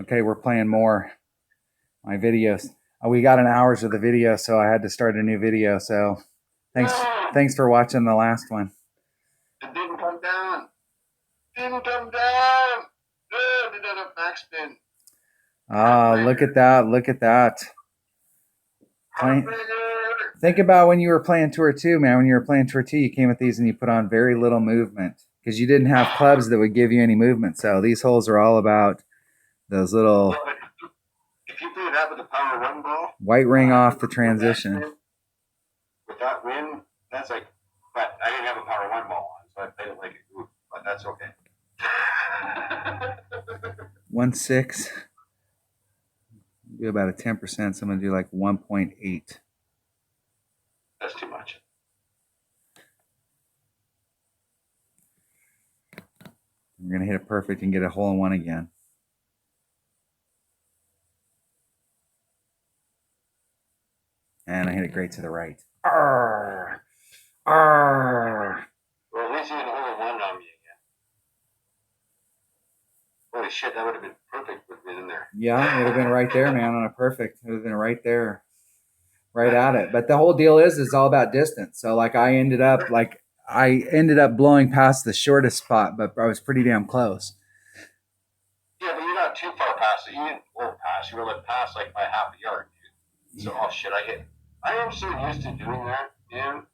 Okay, we're playing more. My videos. We got an hour's of the video, so I had to start a new video. So thanks for watching the last one. It didn't come down. Didn't come down. Good. It did a backspin. Look at that. Look at that. Think about when you were playing Tour 2, man. When you were playing Tour 2, you came with these and you put on very little movement because you didn't have clubs that would give you any movement. So these holes are all about those little... If you play that with a power one ball, white ring off the transition. With that win, that's like, but I didn't have a power one ball on, so I played it like a group, but that's okay. 1.6. Do about a 10%. So I'm gonna do like 1.8. That's too much. We're gonna hit it perfect and get a hole in one again. And I hit it great to the right. Arr! Arr! Well, at least you hit a hole in one on me again. Holy shit, that would have been perfect with me in there. Yeah, it would have been right there, man, on a perfect. It would have been right there. Right at it. But the whole deal is all about distance. So like I ended up blowing past the shortest spot, but I was pretty damn close. Yeah, but you're not too far past it. You didn't blow past. You were like past like by half a yard, dude. So oh shit, I am so used to doing that, man.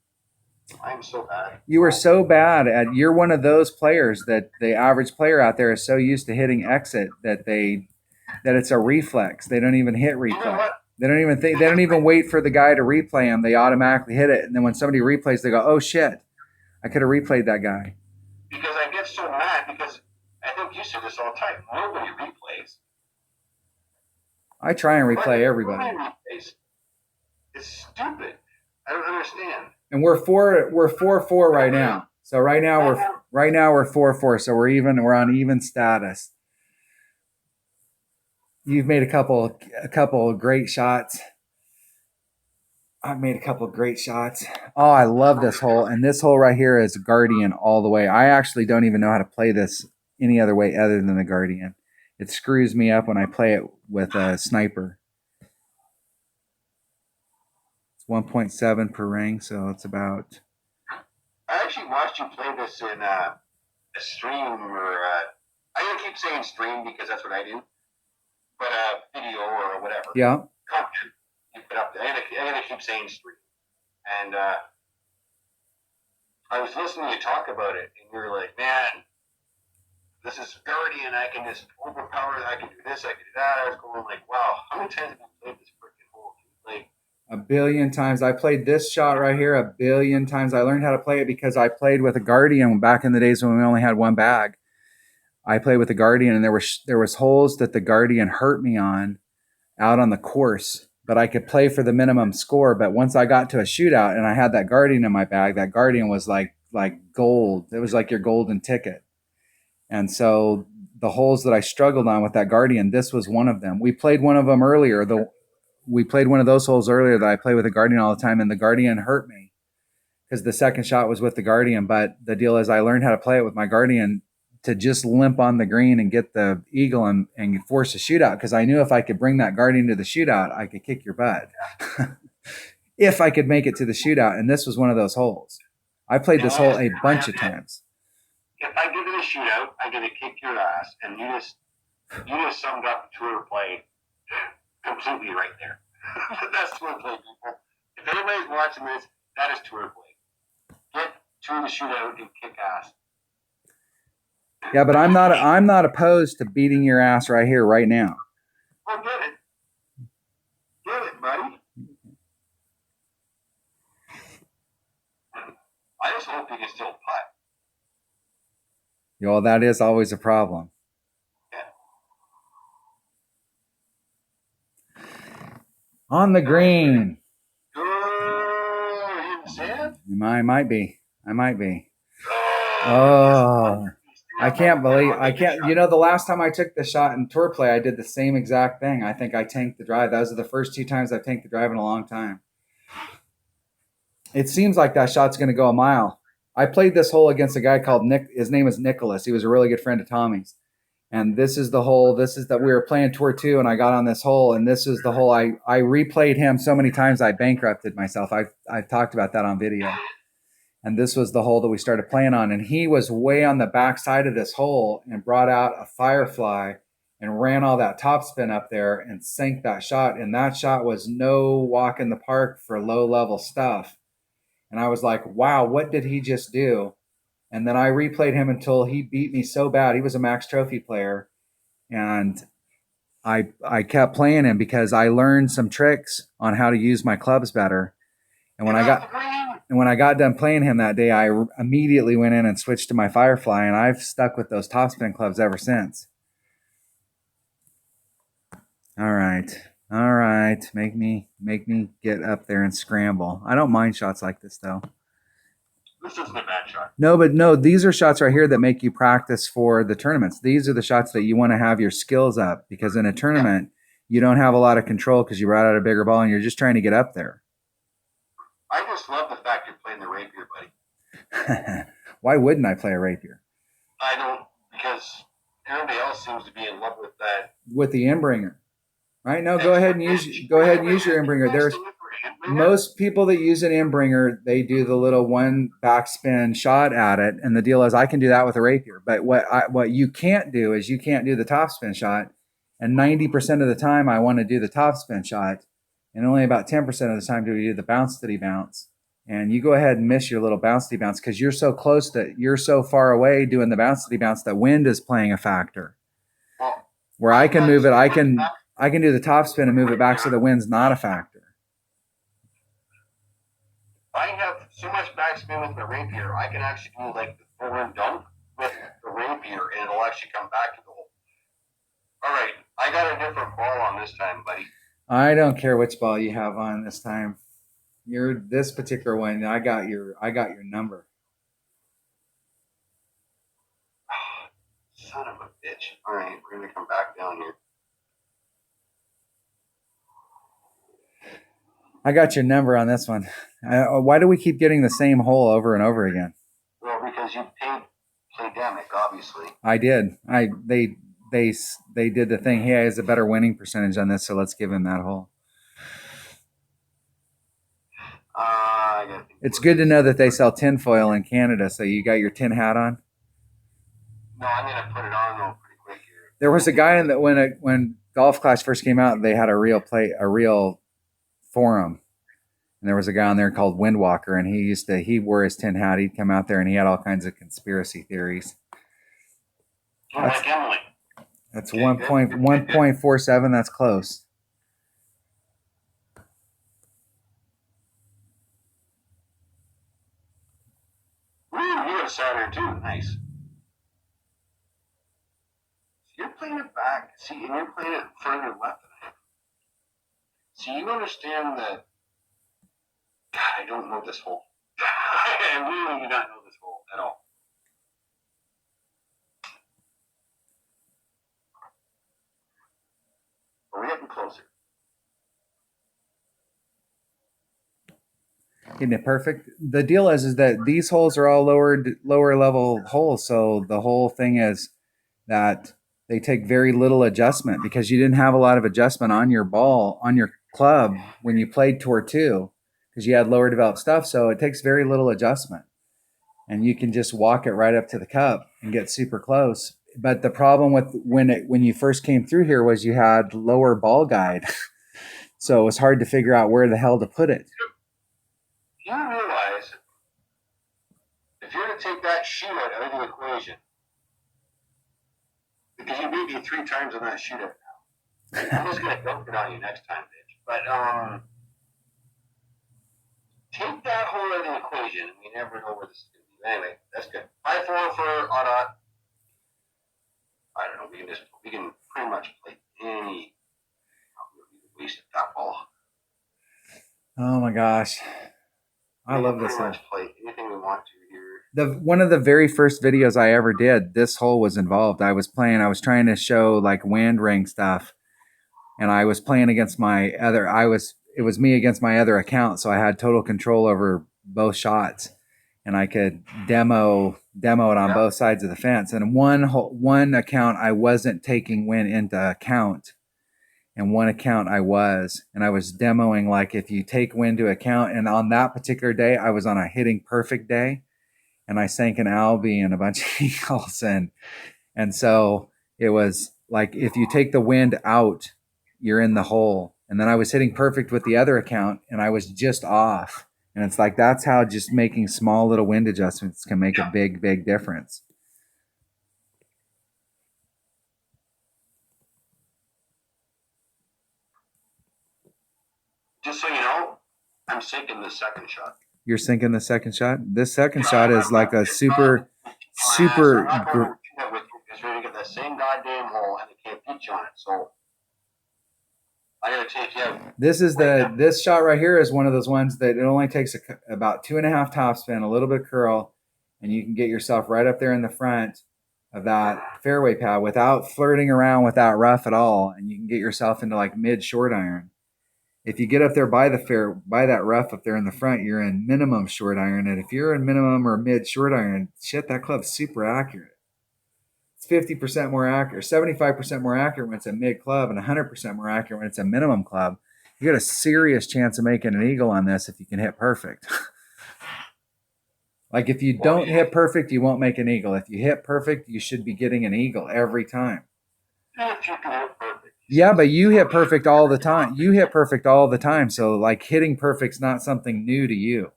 I'm so bad. You were so bad at. You're one of those players that the average player out there is so used to hitting exit that it's a reflex. They don't even hit reflex. You know what? They don't even think. They don't even wait for the guy to replay them. They automatically hit it, and then when somebody replays, they go, "Oh shit, I could have replayed that guy." Because I get so mad because I think you say this all the time. Nobody replays. I try and replay everybody. Replays. It's stupid. I don't understand. And we're 4-4 right now. So right now we're 4-4. So we're even. We're on even status. You've made a couple of great shots. I've made a couple of great shots. Oh, I love this hole. And this hole right here is Guardian all the way. I actually don't even know how to play this any other way other than the Guardian. It screws me up when I play it with a sniper. It's 1.7 per ring, so it's about... I actually watched you play this in a stream or... I'm going to keep saying stream because that's what I do. But a video or whatever. Yeah. Content you put up there. I'm gonna keep saying stream. And I was listening to you talk about it, and you were like, "Man, this is Guardian. I can just overpower. I can do this. I can do that." I was going like, "Wow, how many times have you played this freaking hole? Like 1 billion times. I played this shot right here 1 billion times. I learned how to play it because I played with a Guardian back in the days when we only had one bag. I played with the Guardian, and there was holes that the Guardian hurt me on out on the course, but I could play for the minimum score. But once I got to a shootout and I had that Guardian in my bag, that Guardian was like gold. It was like your golden ticket. And so the holes that I struggled on with that Guardian, this was one of them. We played one of them earlier. We played one of those holes earlier that I play with the Guardian all the time, and the Guardian hurt me because the second shot was with the Guardian. But the deal is I learned how to play it with my Guardian to just limp on the green and get the eagle and force a shootout, because I knew if I could bring that Guardian to the shootout, I could kick your butt. If I could make it to the shootout, and this was one of those holes. I played this hole a bunch of times. If I get to the shootout, I'm gonna kick your ass, and you just summed up tour play completely right there. That's tour play, people. If anybody's watching this, that is tour play. Get to the shootout and kick ass. Yeah, but I'm not opposed to beating your ass right here, right now. Oh, get it. Get it, buddy. I just hope you can still putt. Well, that is always a problem. Yeah. On the green. You didn't say it? I might be. Oh. I can't. You know, the last time I took the shot in tour play, I did the same exact thing. I think I tanked the drive. Those are the first 2 times I've tanked the drive in a long time. It seems like that shot's going to go a mile. I played this hole against a guy called Nick. His name is Nicholas. He was a really good friend of Tommy's. And this is the hole. This is that we were playing tour 2, and I got on this hole, and this is the hole. I replayed him so many times I bankrupted myself. I've talked about that on video. And this was the hole that we started playing on. And he was way on the back side of this hole and brought out a Firefly and ran all that topspin up there and sank that shot. And that shot was no walk in the park for low level stuff. And I was like, wow, what did he just do? And then I replayed him until he beat me so bad. He was a max trophy player. And I kept playing him because I learned some tricks on how to use my clubs better. And when I got done playing him that day, I immediately went in and switched to my Firefly, and I've stuck with those topspin clubs ever since. All right. Make me get up there and scramble. I don't mind shots like this though. This isn't a bad shot. No, these are shots right here that make you practice for the tournaments. These are the shots that you want to have your skills up, because in a tournament, you don't have a lot of control because you brought out a bigger ball and you're just trying to get up there. I just love the fact you're playing the rapier, buddy. Why wouldn't I play a rapier? I don't, because everybody else seems to be in love with that. With the inbringer. Right? No, go ahead and use your inbringer. There's most people that use an inbringer, they do the little one backspin shot at it, and the deal is I can do that with a rapier. But what you can't do is you can't do the topspin shot. And 90% of the time I want to do the topspin shot, and only about 10% of the time do we do the bounce-diddy bounce. And you go ahead and miss your little bounce-diddy bounce because you're so close, that you're so far away doing the bounce-diddy bounce that wind is playing a factor. Where I can move it, I can do the topspin and move it back so the wind's not a factor. I have so much backspin with the rapier, I can actually do like the forward dunk with the rapier, and it'll actually come back to the hole. All right, I got a different ball on this time, buddy. I don't care which ball you have on this time. This particular one, I got your number. Son of a bitch. All right, we're gonna come back down here. I got your number on this one. Why do we keep getting the same hole over and over again? Well, because you paid Playdemic, obviously. I did. They did the thing. He has a better winning percentage on this, so let's give him that hole. It's good to know that they sell tinfoil in Canada. So you got your tin hat on? No, I'm gonna put it on though pretty quick here. There was a guy in that when Golf Clash first came out, they had a real forum, and there was a guy on there called Windwalker, and he wore his tin hat. He'd come out there and he had all kinds of conspiracy theories. Oh, like Emily. That's 1.47. That's close. Ooh, you got a Saturn too. Nice. So you're playing it back. See, and you're playing it further left than I am. So you understand that. God, I don't know this hole. I really do not know this hole at all. Are we getting closer? Isn't it perfect? The deal is that these holes are all lower level holes. So the whole thing is that they take very little adjustment because you didn't have a lot of adjustment on your ball, on your club when you played Tour 2, because you had lower developed stuff. So it takes very little adjustment, and you can just walk it right up to the cup and get super close. But the problem with when you first came through here was you had lower ball guide. So it was hard to figure out where the hell to put it. You realize if you're to take that shootout out of the equation, because you beat me 3 times on that shootout now. I'm just going to dump it on you next time, bitch. But take that hole out of the equation, and we never know where this is going to be. Anyway, that's good. 5-4 for Audot. I don't know. We can pretty much play any. We waste that ball. Oh my gosh. I love this hole. Play anything we want to here. One of the very first videos I ever did, this hole was involved. I was trying to show like wind ring stuff, and I was playing against it was me against my other account, so I had total control over both shots, and I could demo demo it on both sides of the fence. And one account I wasn't taking wind into account, and one account I was, and I was demoing like if you take wind to account. And on that particular day, I was on a hitting perfect day, and I sank an Albie and a bunch of eagles, and so it was like if you take the wind out, you're in the hole. And then I was hitting perfect with the other account, and I was just off. And it's like that's how just making small little wind adjustments can make a big, big difference. Just so you know, I'm sinking the second shot. You're sinking the second shot? This second shot is like a super. It's ready to get that same goddamn hole, and they can't pitch on it. So I gotta take you out. This shot right here is one of those ones that it only takes about 2.5 topspin, a little bit of curl, and you can get yourself right up there in the front of that fairway pad without flirting around with that rough at all, and you can get yourself into like mid short iron. If you get up there by that rough up there in the front, you're in minimum short iron, and if you're in minimum or mid short iron, shit, that club's super accurate. 50% more accurate, 75% more accurate when it's a mid club, and 100% more accurate when it's a minimum club. You got a serious chance of making an eagle on this if you can hit perfect. Like if you don't hit perfect, you won't make an eagle. If you hit perfect, you should be getting an eagle every time. If you can hit perfect. Yeah, but you hit perfect all the time. You hit perfect all the time. So like hitting perfect's not something new to you.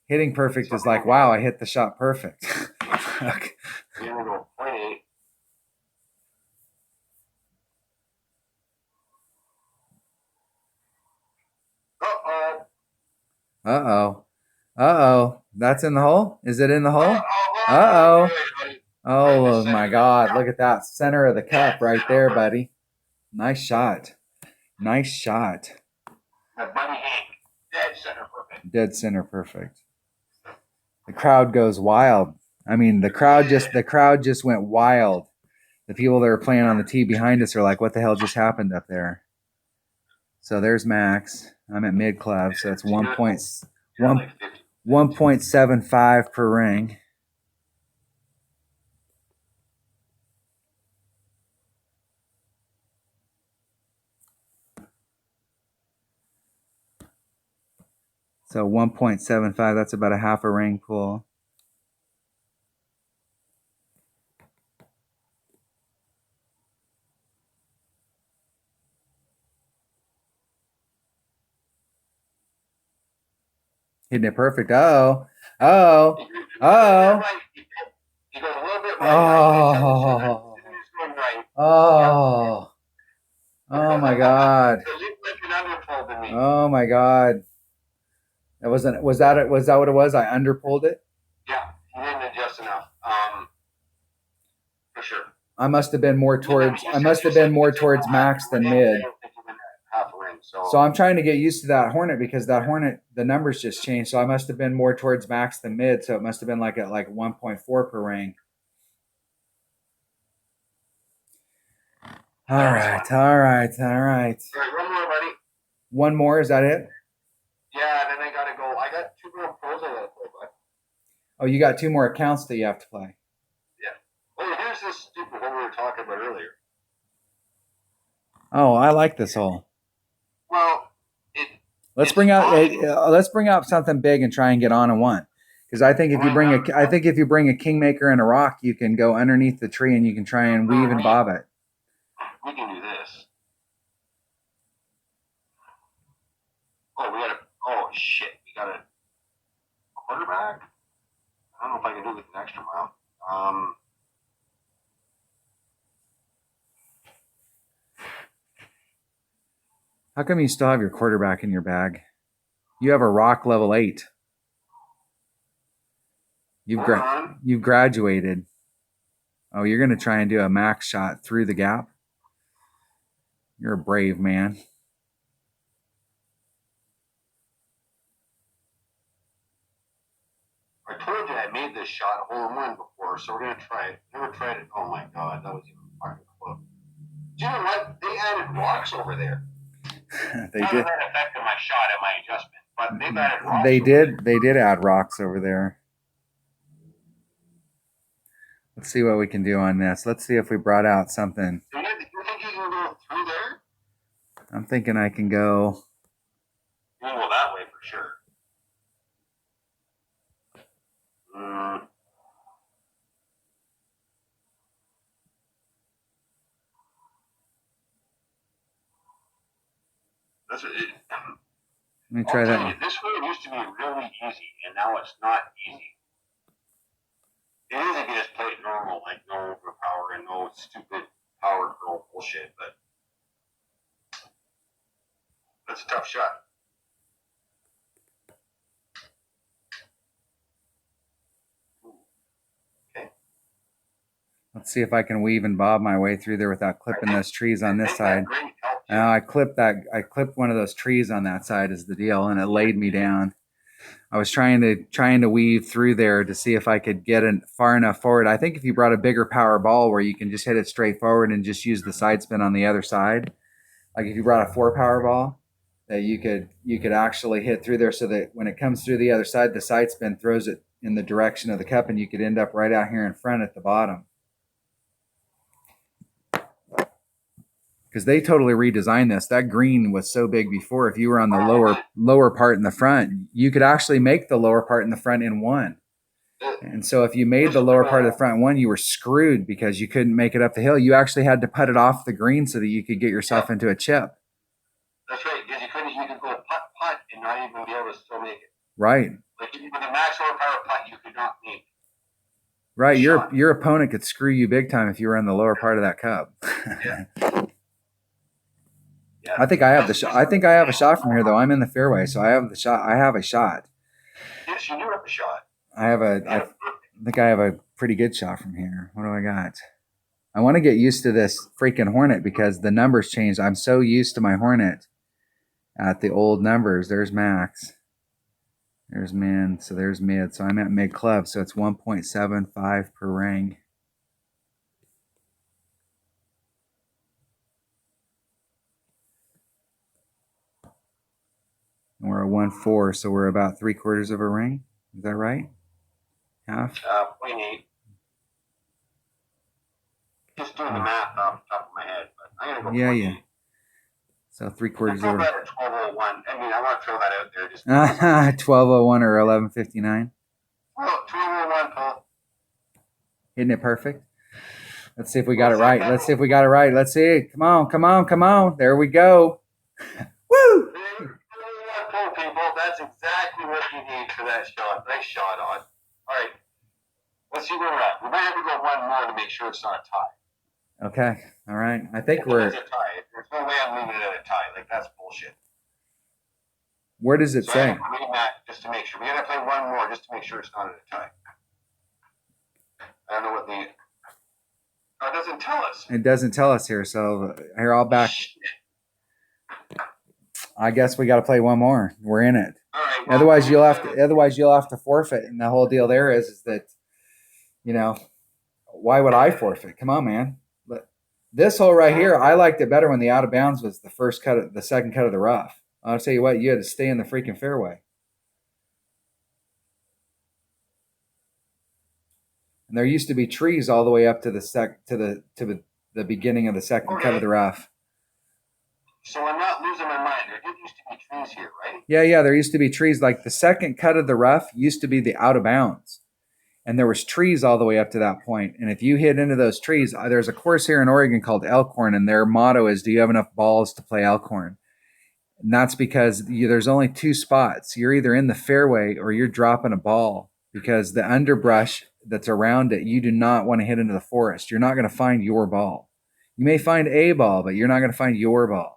Hitting perfect is like, wow, I hit the shot perfect. Okay. Here we go, 0.8. Uh-oh. Uh-oh. That's in the hole? Is it in the hole? Uh-oh. Oh, my God. Look at that. Center of the cup right there, buddy. Nice shot. Nice shot. Buddy Hank. Dead center perfect. Dead center perfect. The crowd goes wild. I mean, the crowd just went wild. The people that are playing on the tee behind us are like, what the hell just happened up there? So there's Max. I'm at mid club, so it's 1.75 per ring. So 1.75, that's about a half a ring pull. Hitting it perfect. Oh. He goes a little bit right. Oh my God. Oh my God. Was that what it was? I underpulled it? Yeah, he didn't adjust enough. For sure. I must have been more towards max than mid. So I'm trying to get used to that Hornet because that Hornet, the numbers just changed. So I must have been more towards max than mid. So it must have been like at like 1.4 per ring. All right. All right, one more, buddy. One more, is that it? Yeah, then I gotta go. I got 2 more pros I gotta play, bud. Oh, you got 2 more accounts that you have to play. Yeah. Oh, here's this stupid one we were talking about earlier. Oh, I like this hole. Well, let's bring out something big and try and get on a one. Because I think if you bring a kingmaker and a rock, you can go underneath the tree and you can try and weave and bob it. We can do this. Shit. We got a quarterback? I don't know if I can do it with an extra mile. How come you still have your quarterback in your bag? You have a rock level 8. You've graduated. Oh, you're going to try and do a max shot through the gap? You're a brave man. I told you I made this shot hole-in-one before, so we're going to try it. Never tried it. Oh, my God. That was even fucking close. Do you know what? They added rocks over there. They did. That affected my shot and my adjustment, but they've added rocks. They did add rocks over there. Let's see what we can do on this. Let's see if we brought out something. So you think you can go through there? I'm thinking I can go. You can go that way for sure. That's it. Let me try that one. This way used to be really easy, and now it's not easy. It is if you just play it normal, like no overpower and no stupid power girl bullshit, but that's a tough shot. Okay. Let's see if I can weave and bob my way through there without clipping those trees on this side. I clipped one of those trees on that side is the deal, and it laid me down. I was trying to weave through there to see if I could get it far enough forward. I think if you brought a bigger power ball where you can just hit it straight forward and just use the side spin on the other side, like if you brought a 4 power ball, that you could actually hit through there so that when it comes through the other side, the side spin throws it in the direction of the cup, and you could end up right out here in front at the bottom. Because they totally redesigned this. That green was so big before. If you were on the lower part in the front, you could actually make the lower part in the front in one. And so if you made the lower part of the front one, you were screwed because you couldn't make it up the hill. You actually had to put it off the green so that you could get yourself into a chip. That's right, because you could go putt and not even be able to still make it. Right. Like with a max horsepower putt, you could not make. Right. Your opponent could screw you big time if you were in the lower part of that cup. Yeah. Yeah. I think I have a shot from here though. I'm in the fairway, so I have the shot. I have a shot. Yes, you do have a shot. I think I have a pretty good shot from here. What do I got? I want to get used to this freaking Hornet because the numbers changed. I'm so used to my Hornet at the old numbers. There's max. There's min. So there's mid. So I'm at mid club. So it's 1.75 per ring. And we're at 1.4, so we're about 3/4 of a ring. Is that right? Half? 0.8. Just doing the math off the top of my head, but I'm gonna go. Yeah. So 3/4 of a ring. At 12:01. I mean, I want to throw that out there. Just 12:01 or 11:59. Well, 12:01, Paul. Isn't it perfect? Let's see if we got it right. Let's see. Come on. There we go. Woo! People, that's exactly what you need for that shot. Nice shot on. All right. Let's see where we're at. We might have to go one more to make sure it's not a tie. Okay. All right. I think It's we're. a tie. There's no way I'm leaving it at a tie. Like, that's bullshit. Where does it say? Just to make sure. We got to play one more just to make sure it's not at a tie. I don't know what the. Oh, it doesn't tell us. It doesn't tell us here. So here, I'll back. Shit. I guess we got to play one more. We're in it. All right. Well, Otherwise, you'll have to forfeit. And the whole deal there is that, why would I forfeit? Come on, man. But this hole right here, I liked it better when the out of bounds was the second cut of the rough. I'll tell you what, you had to stay in the freaking fairway. And there used to be trees all the way up to the beginning of the second cut of the rough. So I'm not losing my mind. There did used to be trees here, right? Yeah. There used to be trees. Like the second cut of the rough used to be the out of bounds. And there was trees all the way up to that point. And if you hit into those trees, there's a course here in Oregon called Elkhorn, and their motto is, do you have enough balls to play Elkhorn? And that's because there's only 2 spots. You're either in the fairway or you're dropping a ball, because the underbrush that's around it, you do not want to hit into the forest. You're not going to find your ball. You may find a ball, but you're not going to find your ball.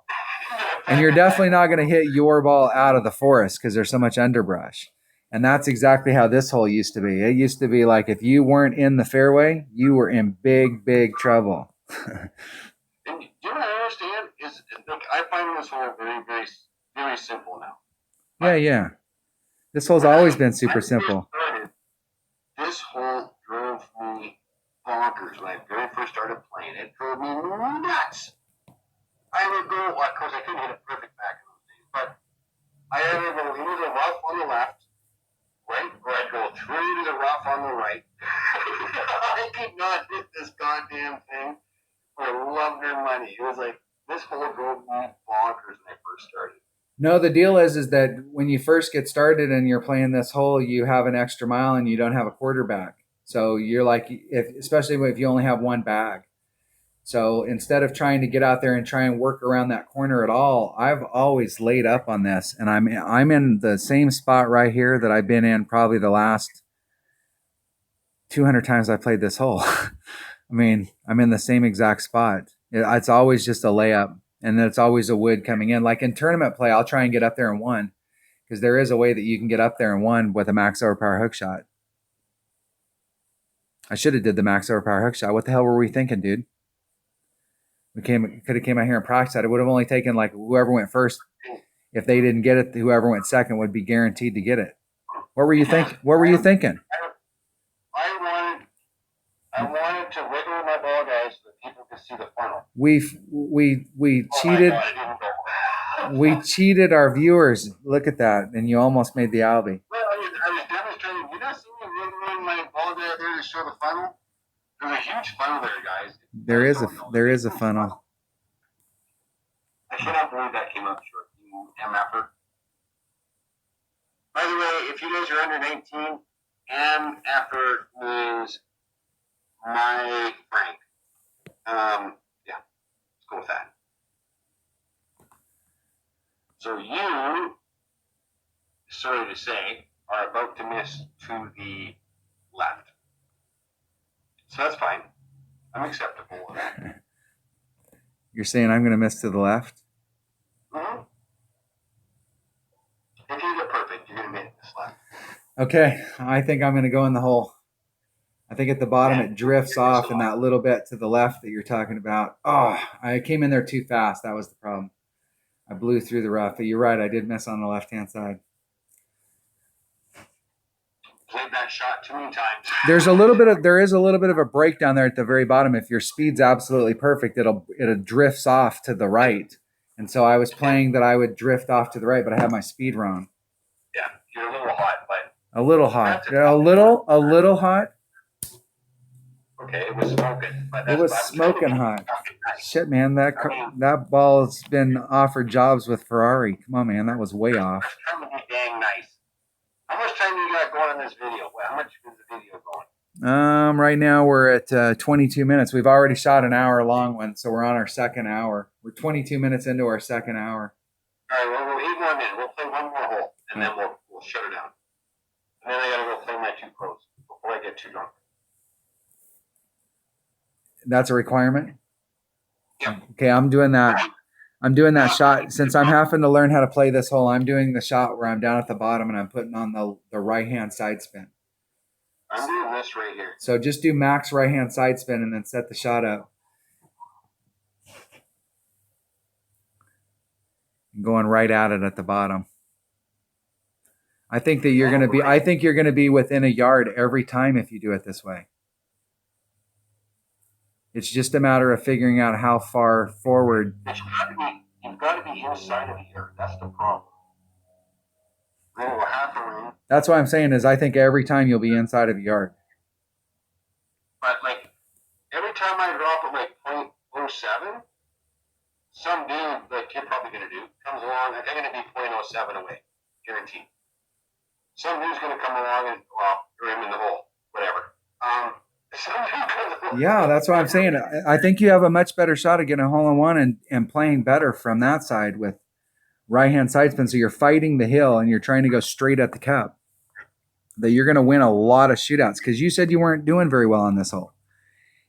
And you're definitely not going to hit your ball out of the forest because there's so much underbrush. And that's exactly how this hole used to be. It used to be like if you weren't in the fairway, you were in big, big trouble. And do you know what I understand? Look, I find this hole very, very, very simple now. Yeah. This hole's always been super simple. This hole drove me bonkers when I very first started playing. It drove me nuts. I would go, of course, I couldn't hit it perfect back in those days, but I either go into the rough on the left, right, or I'd go through to the rough on the right. I could not hit this goddamn thing for love nor money. It was like this whole drove me bonkers when I first started. No, the deal is that when you first get started and you're playing this hole, you have an extra mile and you don't have a quarterback. So you're like, especially if you only have one bag. So instead of trying to get out there and try and work around that corner at all, I've always laid up on this, and I'm in the same spot right here that I've been in probably the last 200 times I played this hole. I mean, I'm in the same exact spot. It's always just a layup, and then it's always a wood coming in. Like in tournament play, I'll try and get up there in one, because there is a way that you can get up there in one with a max overpower hook shot. I should have did the max overpower hook shot. What the hell were we thinking, dude? We could have came out here and practiced that. It would have only taken like whoever went first. If they didn't get it, whoever went second would be guaranteed to get it. What were you thinking? What were you thinking? I wanted to wiggle my ball guys so that people could see the funnel. We cheated. We cheated our viewers. Look at that, and you almost made the Albie. Well, I was demonstrating. You not see me wiggling my ball guy there to show the funnel? There's a huge funnel there, guys. There is a funnel. I cannot believe that came up short. You MFer. By the way, if you guys are under 19, MFer means my Frank. Yeah, let's go with that. So you, sorry to say, are about to miss to the left. So that's fine. I'm acceptable with that. You're saying I'm going to miss to the left? Mm-hmm. If you get perfect, you're going to miss this left. Okay, I think I'm going to go in the hole. I think at the bottom it drifts off in that little bit to the left that you're talking about. Oh, I came in there too fast. That was the problem. I blew through the rough. But you're right, I did miss on the left-hand side. Played that shot too many times. There is a little bit of a break down there at the very bottom. If your speed's absolutely perfect, it drifts off to the right. And so I was playing that I would drift off to the right, but I had my speed wrong. Yeah, you're a little hot, but a little hot. A little hot. Okay, it was smoking. But it was smoking hot. Nice. Shit, man, that ball's been offered jobs with Ferrari. Come on, man, that was way off. That would be dang nice. How much time you got going on this video? How much is the video going? Right now we're at 22 minutes. We've already shot an hour long one, so we're on our second hour. We're 22 minutes into our second hour. All right, well, we'll eat one in. We'll play one more hole, and then we'll shut her down. And then I gotta go play my two pros before I get too drunk. That's a requirement? Yeah. Okay, I'm doing that. I'm doing that shot. Since I'm having to learn how to play this hole, I'm doing the shot where I'm down at the bottom and I'm putting on the right-hand side spin. I'm doing this right here. So just do max right-hand side spin and then set the shot up. Going right at it at the bottom. I think you're going to be within a yard every time if you do it this way. It's just a matter of figuring out how far forward. You've got to be inside of here. That's the problem. That's what I'm saying is I think every time you'll be inside of a yard. But like every time I drop at like 0.07, some dude like you're probably gonna do comes along. Like I'm gonna be 0.07 away, guaranteed. Some dude's gonna come along and you're in the hole, whatever. Yeah, that's what I'm saying. I think you have a much better shot at getting a hole-in-one and playing better from that side with right-hand side spin. So you're fighting the hill and you're trying to go straight at the cup. That you're going to win a lot of shootouts because you said you weren't doing very well on this hole.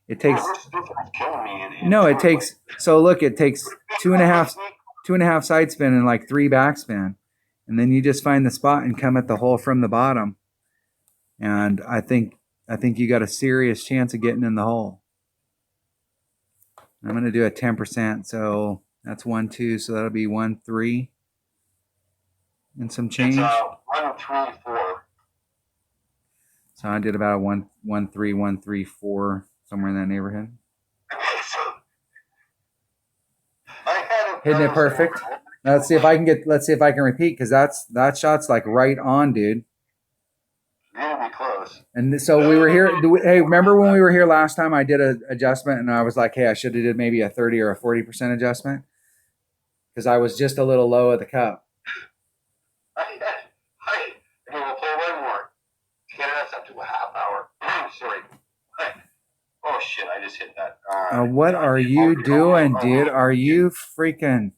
It takes. No, it takes. So look, it takes two and a half side spin and like 3 backspin, and then you just find the spot and come at the hole from the bottom. And I think you got a serious chance of getting in the hole. I'm going to do a 10%, so that's 1, 2, so that'll be 1, 3, and some change. It's 1, 3, 4. So I did about a 1, 1, 3, 1, 3, 4, somewhere in that neighborhood. Hitting it perfect. Let's see if I can repeat because that shot's like right on, dude. You're gonna be close. And so we were here. Hey, remember when we were here last time? I did an adjustment, and I was like, "Hey, I should have did maybe a 30 or a 40% adjustment because I was just a little low at the cup." Okay, we'll play one more. Get us up to a half hour. Sorry. Oh shit! I just hit that. What are you doing, dude? Are you freaking?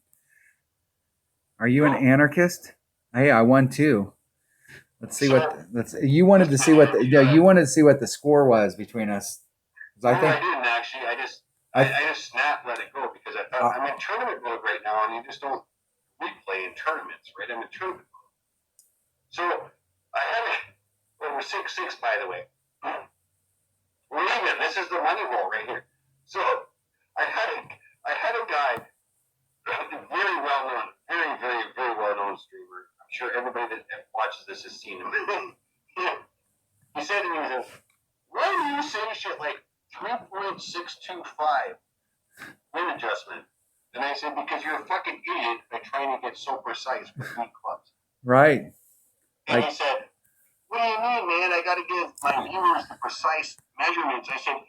Are you an anarchist? Hey, I won too. Let's see you wanted to see what you wanted to see what the score was between us. I didn't actually. I just snapped, let it go because I thought I'm in tournament mode right now, and you just don't replay in tournaments, right? I'm in tournament mode. So I had we're 6-6 by the way. We're even. This is the money roll right here. So I had a guy, very well known, very very very well known streamer. I'm sure everybody that watches this has seen him. He said to me, he says, "Why do you say shit like 3.625 win adjustment?" And I said, "Because you're a fucking idiot by trying to get so precise with beat clubs." Right. And he said, "What do you mean, man? I got to give my viewers the precise measurements." I said,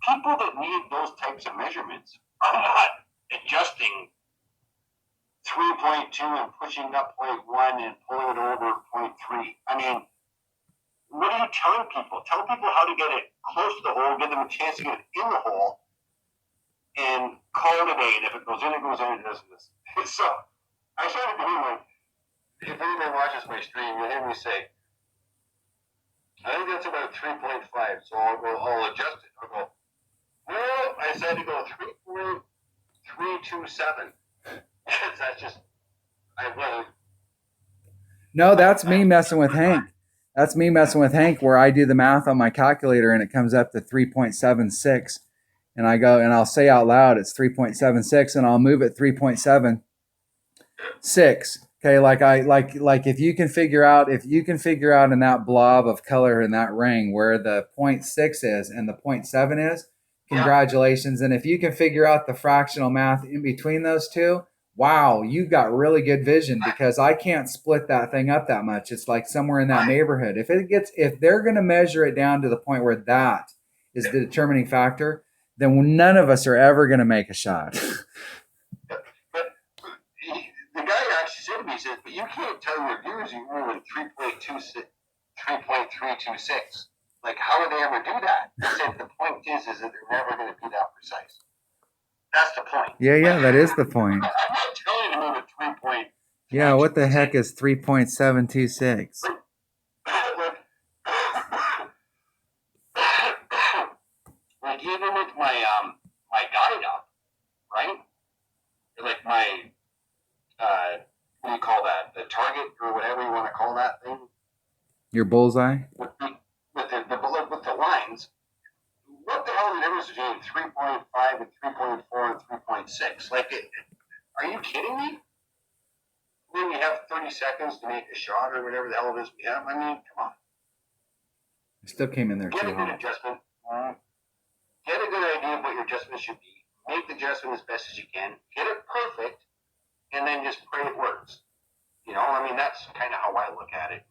"People that need those types of measurements are not adjusting 3.2 and pushing up 0.1 and pulling it over 0.3. I mean, what are you telling people? Tell people how to get it close to the hole, give them a chance to get it in the hole, and call it a day. And if it goes in, it goes in. It doesn't. So I started doing like, if anybody watches my stream, you'll hear me say, I think that's about 3.5. So I'll adjust it. I'll go, well, I said to go 3.327. That's just, I will. No, that's me messing with Hank. That's me messing with Hank where I do the math on my calculator and it comes up to 3.76. And I go and I'll say out loud it's 3.76 and I'll move it 3.76. Okay, like if you can figure out in that blob of color in that ring where the 0.6 is and the 0.7 is, congratulations. And if you can figure out the fractional math in between those two, wow, you got really good vision because I can't split that thing up that much. It's like somewhere in that neighborhood. If they're going to measure it down to the point where that is the determining factor, then none of us are ever going to make a shot. But the guy actually said to me, he said, but you can't tell your viewers you're rolling 3.326. Like, how would they ever do that? He said the point is that they're never going to be that precise. That's the point. Yeah, that is the point. I'm not telling them with 3. Yeah, what the heck is 3.726? Like even with my my guide up, right? Like my what do you call that? The target or whatever you want to call that thing. Your bullseye? With the lines. What the hell is the difference between 3.5 and 3.4 and 3.6? Like, are you kidding me? Then we have 30 seconds to make a shot or whatever the hell it is we have. I mean, come on. I still came in there Get too a good hot. adjustment. Get a good idea of what your adjustment should be. Make the adjustment as best as you can. Get it perfect, and then just pray it works. You know, I mean, that's kind of how I look at it.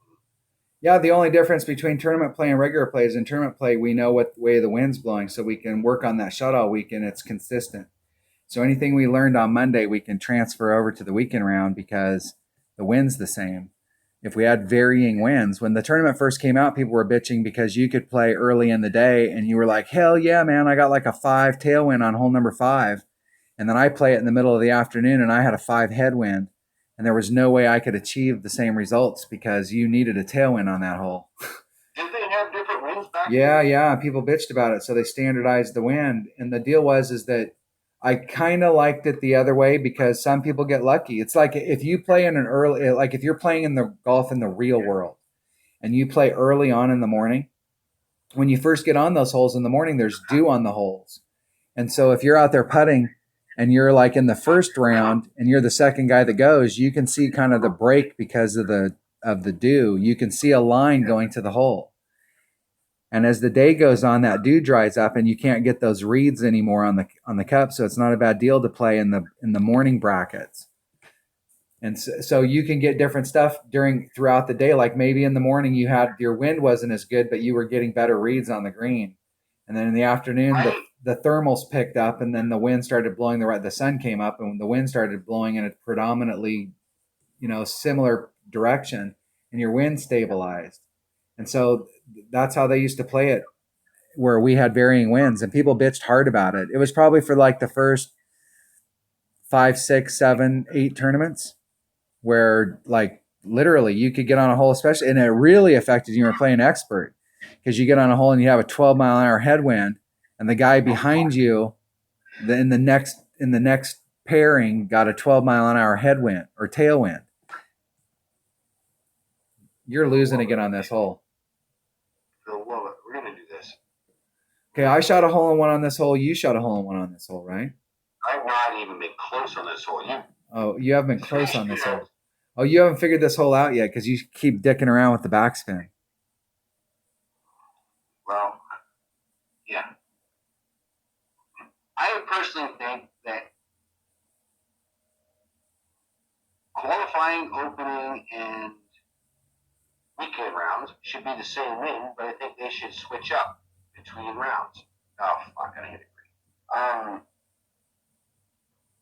Yeah, the only difference between tournament play and regular play is in tournament play, we know what way the wind's blowing, so we can work on that shot all week and it's consistent. So anything we learned on Monday, we can transfer over to the weekend round because the wind's the same. If we had varying winds, when the tournament first came out, people were bitching because you could play early in the day and you were like, hell yeah, man, I got like a 5 tailwind on hole number 5. And then I play it in the middle of the afternoon and I had a 5 headwind. And there was no way I could achieve the same results because you needed a tailwind on that hole. Did they have different winds back then? Yeah. People bitched about it, so they standardized the wind. And the deal was that I kind of liked it the other way because some people get lucky. It's like if you play in if you're playing in the golf in the real world and you play early on in the morning, when you first get on those holes in the morning, there's dew on the holes. And so if you're out there putting and you're like in the first round and you're the second guy that goes, you can see kind of the break because of the dew. You can see a line going to the hole. And as the day goes on, that dew dries up and you can't get those reads anymore on the cup. So it's not a bad deal to play in the morning brackets. And so you can get different stuff throughout the day. Like maybe in the morning your wind wasn't as good, but you were getting better reads on the green. And then in the afternoon, Right. the thermals picked up, and then the wind started blowing. The sun came up, and the wind started blowing in a predominantly, similar direction, and your wind stabilized. And so that's how they used to play it, where we had varying winds, and people bitched hard about it. It was probably for like the first 5, 6, 7, 8 tournaments where like literally you could get on a hole, especially, and it really affected you when you were playing expert, because you get on a hole and you have a 12-mile-an-hour headwind, and the guy behind you in the next pairing got a 12-mile-an-hour headwind or tailwind. You're losing again on this hole. We're gonna do this. Okay, I shot a hole in one on this hole. You shot a hole in one on this hole, right? I've not even been close on this hole. You haven't been close on this hole. Oh, you haven't figured this hole out yet because you keep dicking around with the backspin. Well, yeah. I personally think that qualifying, opening, and weekend rounds should be the same win, but I think they should switch up between rounds. Oh, fuck, I hit it great.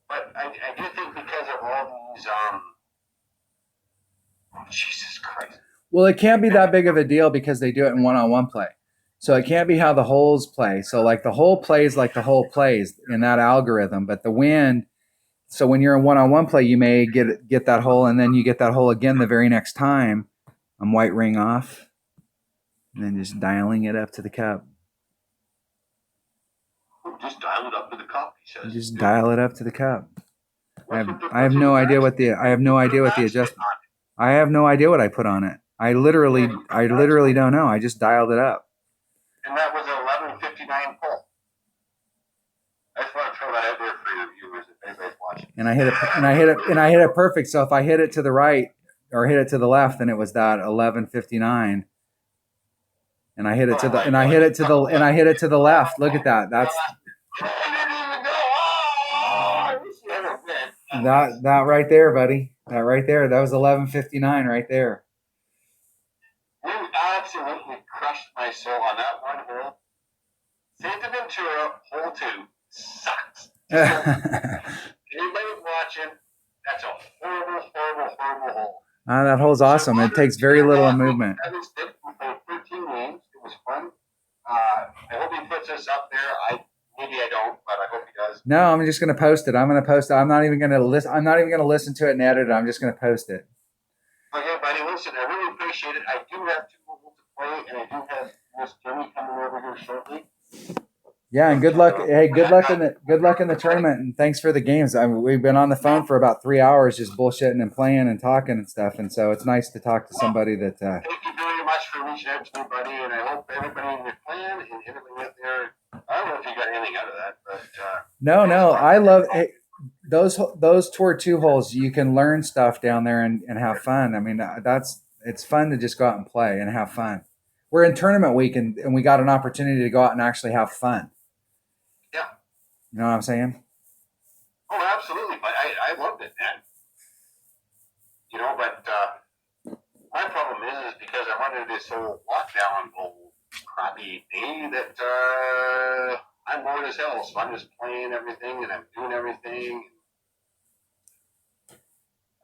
But I do think because of all these, Jesus Christ. Well, it can't be that big of a deal because they do it in one-on-one play. So it can't be how the holes play. So like the hole plays like the hole plays in that algorithm, but the wind. So when you're in one-on-one play, you may get that hole, and then you get that hole again the very next time. I'm white ring off, and then just dialing it up to the cup. Just dial it up to the cup, he says. Just dial it up to the cup. I have no idea what the adjustment. I have no idea what I put on it. I literally don't know. I just dialed it up. And that was an 11:59 pull. I just want to throw that out there for your viewers if anybody's watching. And I hit it perfect. So if I hit it to the right or hit it to the left, then it was that 11:59. And I hit it to the left. Look at that. That's that right there, buddy. That right there. That was 11:59 right there. You absolutely crushed my soul on that one hole. Santa Ventura, hole 2, sucks. Anybody watching, that's a horrible hole. That hole's awesome. It takes very little movement. That was it. We played 13 games. It was fun. I hope he puts this up there. Maybe I don't, but I hope he does. No, I'm just going to post it. I'm going to post it. I'm not even going to listen to it and edit it. I'm just going to post it. Okay, buddy. Listen, I really appreciate it. I do have 2 holes to play, and I do have Miss Jimmy coming over here shortly. Yeah, and good luck. Hey, good luck in the tournament, and thanks for the games. We've been on the phone for about 3 hours, just bullshitting and playing and talking and stuff, and so it's nice to talk to somebody that. Thank you very much for reaching out to me, buddy, and I hope everybody in your clan and everybody out there. I don't know if you got anything out of that, but no, I love those tour 2 holes. You can learn stuff down there and have fun. I mean, it's fun to just go out and play and have fun. We're in tournament week, and we got an opportunity to go out and actually have fun. Yeah. You know what I'm saying? Oh, absolutely. But I loved it, man. But my problem is because I'm under this whole lockdown crappy day that I'm bored as hell. So I'm just playing everything and I'm doing everything.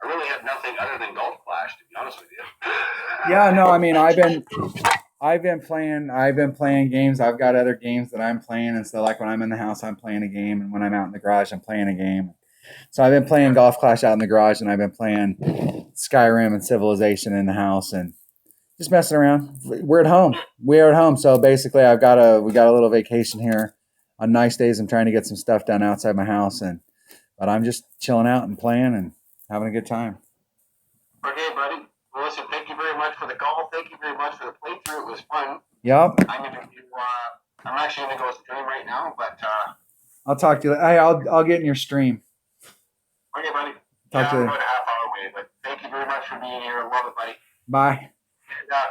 I really have nothing other than Golf Clash, to be honest with you. Yeah, no, I mean, I've been playing games. I've got other games that I'm playing, and so like when I'm in the house, I'm playing a game, and when I'm out in the garage, I'm playing a game. So I've been playing Golf Clash out in the garage, and I've been playing Skyrim and Civilization in the house, and just messing around. We're at home. So basically, we got a little vacation here. On nice days, I'm trying to get some stuff done outside my house, but I'm just chilling out and playing and having a good time. Okay, buddy. Well, listen, thank you very much for the call. Thank you very much for the playthrough. It was fun. Yep. I'm actually going to go stream right now, but I'll talk to you. Hey, I'll get in your stream. Okay, buddy. Talk to you. I'm about a half hour away, but thank you very much for being here. I love it, buddy. Bye.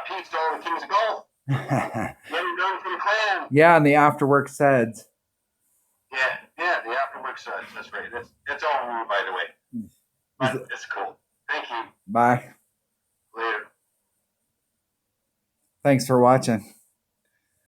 Peace to all the Kings of Golf. Never done for the clan. Yeah, and the afterwork seds. Yeah, the afterwork seds. That's right. That's all new, by the way. But it's cool. Thank you. Bye. Later. Thanks for watching.